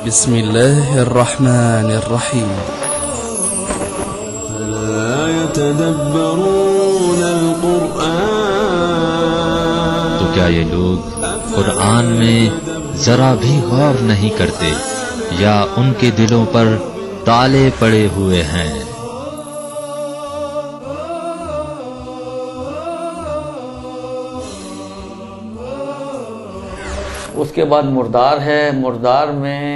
بسم الله الرحمن الرحيم. لا يتدبرون القرآن. تو کیا یہ لوگ قرآن میں ذرا بھی غور نہیں کرتے یا ان کے دلوں پر تالے پڑے ہوئے ہیں؟ اس کے بعد مردار ہے. مردار میں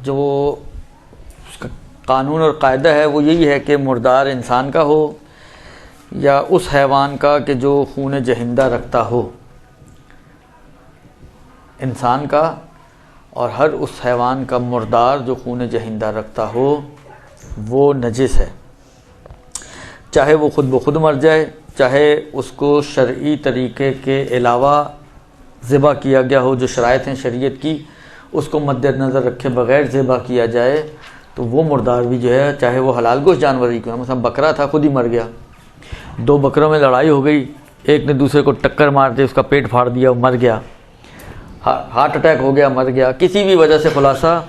جو اس کا قانون اور قاعدہ ہے وہ یہی ہے کہ مردار انسان کا ہو یا اس حیوان کا کہ جو خون جہندہ رکھتا ہو. انسان کا اور ہر اس حیوان کا مردار جو خون جہندہ رکھتا ہو وہ نجس ہے، چاہے وہ خود بخود مر جائے، چاہے اس کو شرعی طریقے کے علاوہ ذبح کیا گیا ہو. جو شرائط ہیں شریعت کی اس کو مد نظر رکھے بغیر ذبح کیا جائے تو وہ مردار بھی جو ہے، چاہے وہ حلال گوشت جانور ہی کیوں ہے. مثلا بکرا تھا، خود ہی مر گیا، دو بکروں میں لڑائی ہو گئی، ایک نے دوسرے کو ٹکر مار دی، اس کا پیٹ پھاڑ دیا، وہ مر گیا، ہارٹ اٹیک ہو گیا، مر گیا، کسی بھی وجہ سے خلاصہ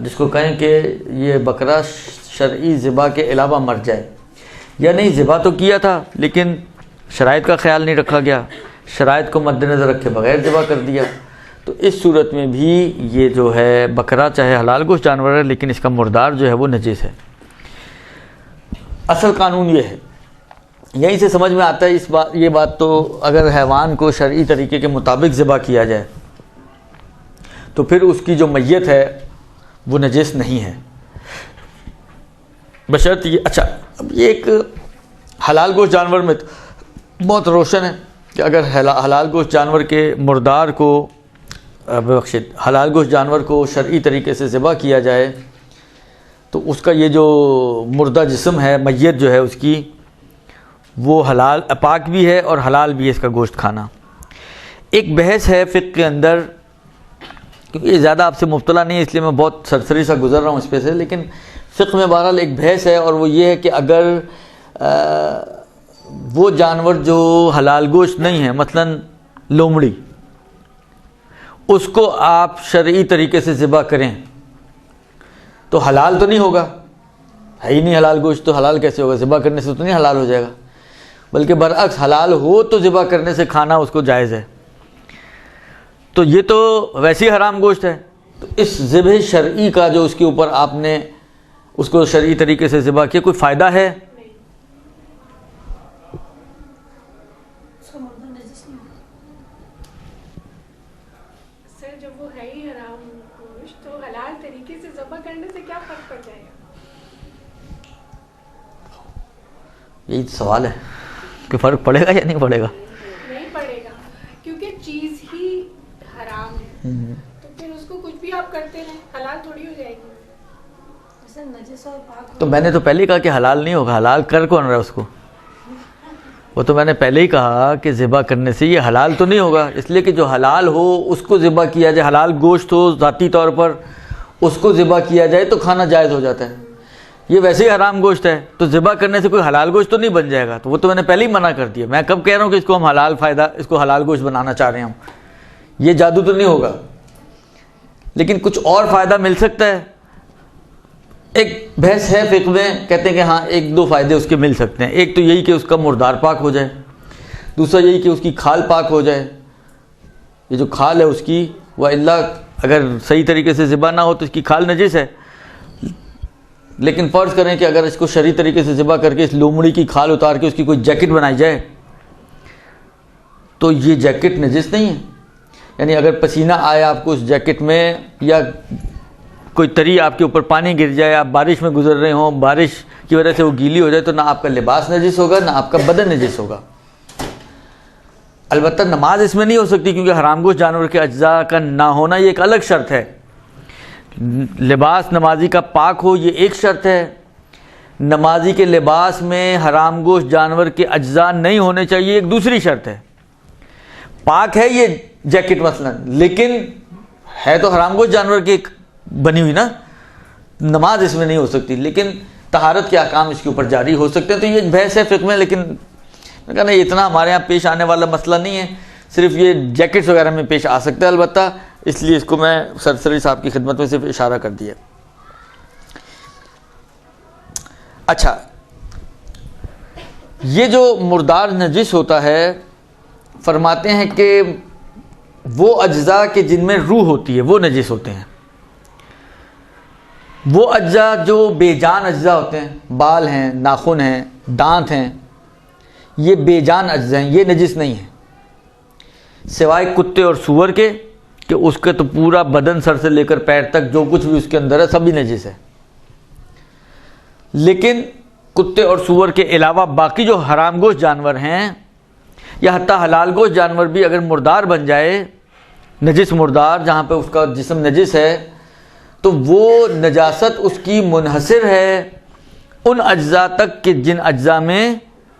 جس کو کہیں کہ یہ بکرا شرعی ذبح کے علاوہ مر جائے، یا نہیں ذبح تو کیا تھا لیکن شرائط کا خیال نہیں رکھا گیا، شرائط کو مد نظر رکھے بغیر ذبح کر دیا، تو اس صورت میں بھی یہ جو ہے بکرا چاہے حلال گوشت جانور ہے لیکن اس کا مردار جو ہے وہ نجس ہے. اصل قانون یہ ہے، یہیں سے سمجھ میں آتا ہے یہ بات تو اگر حیوان کو شرعی طریقے کے مطابق ذبح کیا جائے تو پھر اس کی جو میت ہے وہ نجس نہیں ہے، بشرط یہ. اچھا، اب یہ ایک حلال گوشت جانور میں بہت روشن ہے کہ اگر حلال گوشت جانور کے مردار کو حلال گوشت جانور کو شرعی طریقے سے ذبح کیا جائے تو اس کا یہ جو مردہ جسم ہے، میت جو ہے اس کی، وہ حلال پاک بھی ہے اور حلال بھی ہے اس کا گوشت کھانا. ایک بحث ہے فقہ کے اندر، کیونکہ یہ زیادہ آپ سے مبتلا نہیں ہے اس لیے میں بہت سرسری سا گزر رہا ہوں اس پہ سے، لیکن فقہ میں بہرحال ایک بحث ہے اور وہ یہ ہے کہ اگر وہ جانور جو حلال گوشت نہیں ہے، مثلا لومڑی، اس کو آپ شرعی طریقے سے ذبح کریں تو حلال تو نہیں ہوگا، ہے ہی نہیں حلال گوشت، تو حلال کیسے ہوگا؟ ذبح کرنے سے تو نہیں حلال ہو جائے گا، بلکہ برعکس حلال ہو تو ذبح کرنے سے کھانا اس کو جائز ہے. تو یہ تو ویسے ہی حرام گوشت ہے، تو اس ذبح شرعی کا جو اس کے اوپر آپ نے اس کو شرعی طریقے سے ذبح کیا، کوئی فائدہ ہے؟ سر جب وہ ہے ہی حرام گوشت تو حلال طریقے سے ذبح کرنے سے کیا فرق پڑ جائے گا؟ یہی سوال ہے کہ فرق پڑے گا یا نہیں پڑے گا. نہیں پڑے گا، کیونکہ چیز ہی حرام ہے تو پھر اس کو کچھ بھی آپ کرتے ہیں حلال تھوڑی ہو جائے گی. نجس اور پاک تو میں نے تو پہلے ہی کہا کہ حلال نہیں ہوگا، حلال کر کون رہا ہے اس کو؟ وہ تو میں نے پہلے ہی کہا کہ ذبح کرنے سے یہ حلال تو نہیں ہوگا، اس لیے کہ جو حلال ہو اس کو ذبح کیا جائے، حلال گوشت ہو ذاتی طور پر اس کو ذبح کیا جائے تو کھانا جائز ہو جاتا ہے. یہ ویسے ہی حرام گوشت ہے تو ذبح کرنے سے کوئی حلال گوشت تو نہیں بن جائے گا، تو وہ تو میں نے پہلے ہی منع کر دیا. میں کب کہہ رہا ہوں کہ اس کو ہم حلال فائدہ، اس کو حلال گوشت بنانا چاہ رہے ہیں ہم، یہ جادو تو نہیں ہوگا، لیکن کچھ اور فائدہ مل سکتا ہے. ایک بحث ہے فقہ میں، کہتے ہیں کہ ہاں ایک دو فائدے اس کے مل سکتے ہیں. ایک تو یہی کہ اس کا مردار پاک ہو جائے، دوسرا یہی کہ اس کی کھال پاک ہو جائے. یہ جو کھال ہے اس کی، وہ اللہ اگر صحیح طریقے سے ذبح نہ ہو تو اس کی کھال نجس ہے، لیکن فرض کریں کہ اگر اس کو شرعی طریقے سے ذبح کر کے اس لومڑی کی کھال اتار کے اس کی کوئی جیکٹ بنائی جائے تو یہ جیکٹ نجس نہیں ہے. یعنی اگر پسینہ آئے آپ کو اس جیکٹ میں، یا کوئی تری آپ کے اوپر پانی گر جائے، آپ بارش میں گزر رہے ہوں، بارش کی وجہ سے وہ گیلی ہو جائے، تو نہ آپ کا لباس نجس ہوگا نہ آپ کا بدن نجس ہوگا. البتہ نماز اس میں نہیں ہو سکتی کیونکہ حرام گوشت جانور کے اجزاء کا نہ ہونا یہ ایک الگ شرط ہے. لباس نمازی کا پاک ہو یہ ایک شرط ہے، نمازی کے لباس میں حرام گوشت جانور کے اجزاء نہیں ہونے چاہیے ایک دوسری شرط ہے. پاک ہے یہ جیکٹ مثلا، لیکن ہے تو حرام گوشت جانور کی بنی ہوئی نا، نماز اس میں نہیں ہو سکتی، لیکن طہارت کے احکام اس کے اوپر جاری ہو سکتے ہیں. تو یہ ایک بحث ہے فقہ میں، لیکن میں کہا نہیں اتنا ہمارے یہاں پیش آنے والا مسئلہ نہیں ہے. صرف یہ جیکٹس وغیرہ میں پیش آ سکتا ہے البتہ، اس لیے اس کو میں سرسری صاحب کی خدمت میں صرف اشارہ کر دیا۔ اچھا، یہ جو مردار نجس ہوتا ہے، فرماتے ہیں کہ وہ اجزاء کے جن میں روح ہوتی ہے وہ نجس ہوتے ہیں۔ وہ اجزاء جو بے جان اجزاء ہوتے ہیں، بال ہیں، ناخن ہیں، دانت ہیں، یہ بے جان اجزاء ہیں، یہ نجس نہیں ہیں، سوائے کتے اور سور کے، کہ اس کے تو پورا بدن سر سے لے کر پیر تک جو کچھ بھی اس کے اندر ہے سبھی نجس ہے۔ لیکن کتے اور سور کے علاوہ باقی جو حرام گوشت جانور ہیں یا حتیٰ حلال گوشت جانور بھی اگر مردار بن جائے، نجس مردار جہاں پہ اس کا جسم نجس ہے، تو وہ نجاست اس کی منحصر ہے ان اجزاء تک کہ جن اجزاء میں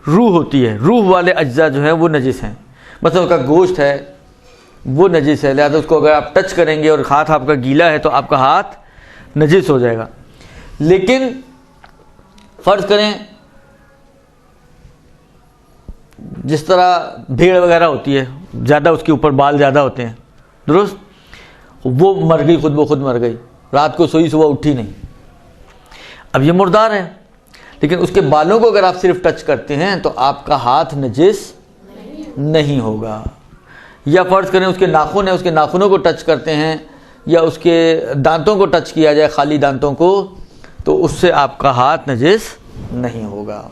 روح ہوتی ہے۔ روح والے اجزاء جو ہیں وہ نجس ہیں، مثلا اس کا گوشت ہے وہ نجس ہے، لہذا اس کو اگر آپ ٹچ کریں گے اور ہاتھ آپ کا گیلا ہے تو آپ کا ہاتھ نجس ہو جائے گا۔ لیکن فرض کریں جس طرح بھیڑ وغیرہ ہوتی ہے، زیادہ اس کے اوپر بال زیادہ ہوتے ہیں، درست، وہ مر گئی، خود بخود مر گئی، رات کو سوئی صبح اٹھی نہیں، اب یہ مردار ہے، لیکن اس کے بالوں کو اگر آپ صرف ٹچ کرتے ہیں تو آپ کا ہاتھ نجس نہیں ہوگا۔ یا فرض کریں اس کے ناخن ہیں، اس کے ناخنوں کو ٹچ کرتے ہیں یا اس کے دانتوں کو ٹچ کیا جائے، خالی دانتوں کو، تو اس سے آپ کا ہاتھ نجس نہیں ہوگا،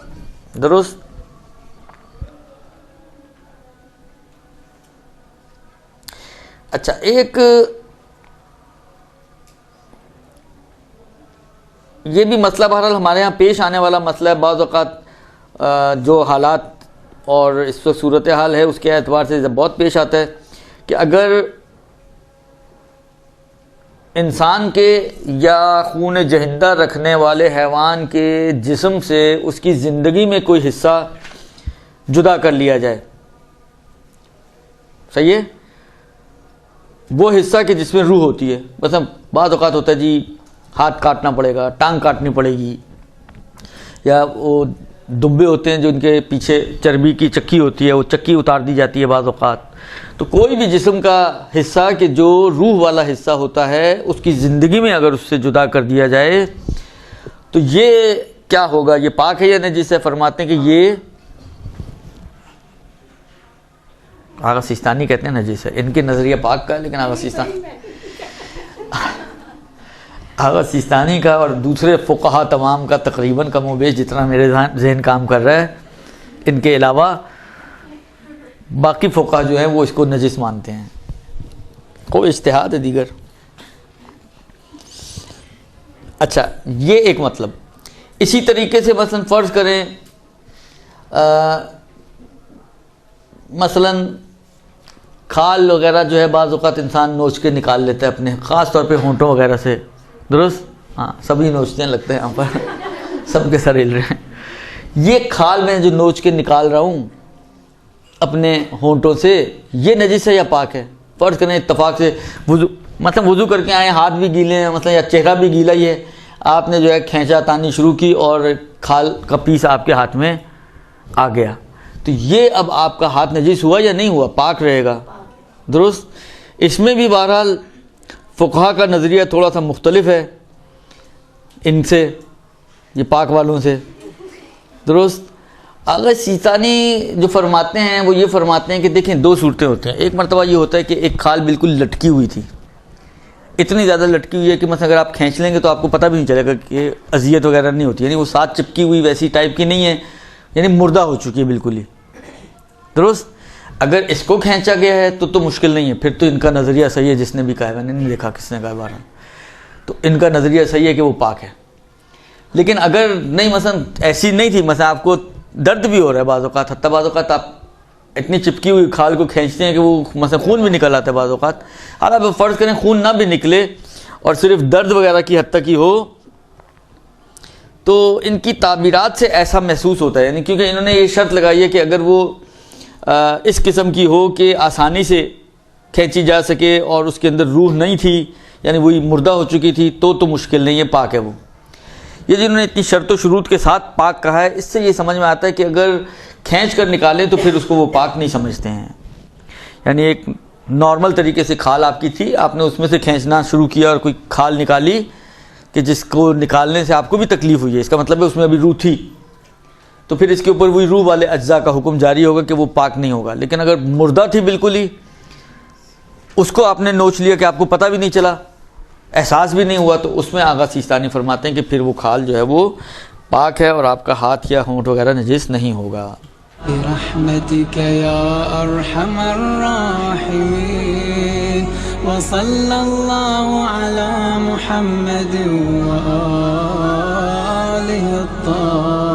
درست۔ اچھا، ایک یہ بھی مسئلہ بہرحال ہمارے ہاں پیش آنے والا مسئلہ ہے، بعض اوقات جو حالات اور اس وقت صورتحال ہے اس کے اعتبار سے بہت پیش آتا ہے کہ اگر انسان کے یا خون جہندہ رکھنے والے حیوان کے جسم سے اس کی زندگی میں کوئی حصہ جدا کر لیا جائے، صحیح ہے، وہ حصہ کہ جس میں روح ہوتی ہے، مثلا بعض اوقات ہوتا ہے جی ہاتھ کاٹنا پڑے گا، ٹانگ کاٹنی پڑے گی، یا وہ دمبے ہوتے ہیں جو ان کے پیچھے چربی کی چکی ہوتی ہے وہ چکی اتار دی جاتی ہے بعض اوقات۔ تو کوئی بھی جسم کا حصہ کہ جو روح والا حصہ ہوتا ہے اس کی زندگی میں اگر اس سے جدا کر دیا جائے تو یہ کیا ہوگا، یہ پاک ہے یا نجس ہے؟ فرماتے ہیں کہ یہ آغا سیستانی کہتے ہیں نجس ہے، ان کے نظریہ پاک کا ہے، لیکن آغا سیستانی کا اور دوسرے فقہا تمام کا تقریباً کم و بیش جتنا میرے ذہن کام کر رہا ہے، ان کے علاوہ باقی فقہا جو ہیں وہ اس کو نجس مانتے ہیں، کوئی اجتہاد ہے دیگر۔ اچھا، یہ ایک مطلب۔ اسی طریقے سے مثلا فرض کریں مثلا کھال وغیرہ جو ہے بعض اوقات انسان نوچ کے نکال لیتا ہے اپنے، خاص طور پہ ہونٹوں وغیرہ سے، درست، ہاں سبھی نوچتے ہیں لگتا ہے یہاں پر سب کے سر ہل رہے ہیں۔ یہ کھال میں جو نوچ کے نکال رہا ہوں اپنے ہونٹوں سے، یہ نجس ہے یا پاک ہے؟ فرض کریں اتفاق سے وضو، مثلا وضو کر کے آئے، ہاتھ بھی گیلے ہیں مثلا یا چہرہ بھی گیلا ہی ہے، آپ نے جو ہے کھینچا تانی شروع کی اور کھال کا پیس آپ کے ہاتھ میں آ گیا، تو یہ اب آپ کا ہاتھ نجس ہوا یا نہیں ہوا؟ پاک رہے گا، درست۔ اس میں بھی بہرحال فقہا کا نظریہ تھوڑا سا مختلف ہے ان سے، یہ پاک والوں سے، درست۔ اگر سیستانی جو فرماتے ہیں وہ یہ فرماتے ہیں کہ دیکھیں دو صورتیں ہوتے ہیں، ایک مرتبہ یہ ہوتا ہے کہ ایک کھال بالکل لٹکی ہوئی تھی، اتنی زیادہ لٹکی ہوئی ہے کہ مثلا اگر آپ کھینچ لیں گے تو آپ کو پتہ بھی نہیں چلے گا کہ اذیت وغیرہ نہیں ہوتی، یعنی وہ ساتھ چپکی ہوئی ویسی ٹائپ کی نہیں ہے، یعنی مردہ ہو چکی ہے بالکل ہی، درست۔ اگر اس کو کھینچا گیا ہے تو مشکل نہیں ہے، پھر تو ان کا نظریہ صحیح ہے، جس نے بھی کہا ہے، میں نے نہیں دیکھا کس نے کہا بارہ، تو ان کا نظریہ صحیح ہے کہ وہ پاک ہے۔ لیکن اگر نہیں، مثلا ایسی نہیں تھی، مثلا آپ کو درد بھی ہو رہا ہے بعض اوقات، حتیٰ بعض اوقات آپ اتنی چپکی ہوئی کھال کو کھینچتے ہیں کہ وہ مثلا خون بھی نکل آتا ہے بعض اوقات، حالانکہ فرض کریں خون نہ بھی نکلے اور صرف درد وغیرہ کی حد تک ہی ہو، تو ان کی تعبیرات سے ایسا محسوس ہوتا ہے، یعنی کیونکہ انہوں نے یہ شرط لگائی ہے کہ اگر وہ اس قسم کی ہو کہ آسانی سے کھینچی جا سکے اور اس کے اندر روح نہیں تھی، یعنی وہی مردہ ہو چکی تھی، تو مشکل نہیں ہے، پاک ہے وہ۔ یہ جنہوں نے اتنی شرط و شروط کے ساتھ پاک کہا ہے، اس سے یہ سمجھ میں آتا ہے کہ اگر کھینچ کر نکالیں تو پھر اس کو وہ پاک نہیں سمجھتے ہیں، یعنی ایک نارمل طریقے سے کھال آپ کی تھی، آپ نے اس میں سے کھینچنا شروع کیا اور کوئی کھال نکالی کہ جس کو نکالنے سے آپ کو بھی تکلیف ہوئی ہے، اس کا مطلب ہے اس میں ابھی روح تھی، تو پھر اس کے اوپر وہی روح والے اجزاء کا حکم جاری ہوگا کہ وہ پاک نہیں ہوگا. لیکن اگر مردہ تھی بالکل ہی، اس کو آپ نے نوچ لیا کہ آپ کو پتہ بھی نہیں چلا، احساس بھی نہیں ہوا، تو اس میں آغا سیستانی فرماتے ہیں کہ پھر وہ کھال جو ہے وہ پاک ہے اور آپ کا ہاتھ یا ہونٹ وغیرہ نجس نہیں ہوگا. برحمتك يا أرحم الراحمين وصلى الله على محمد وآله الطاهرين.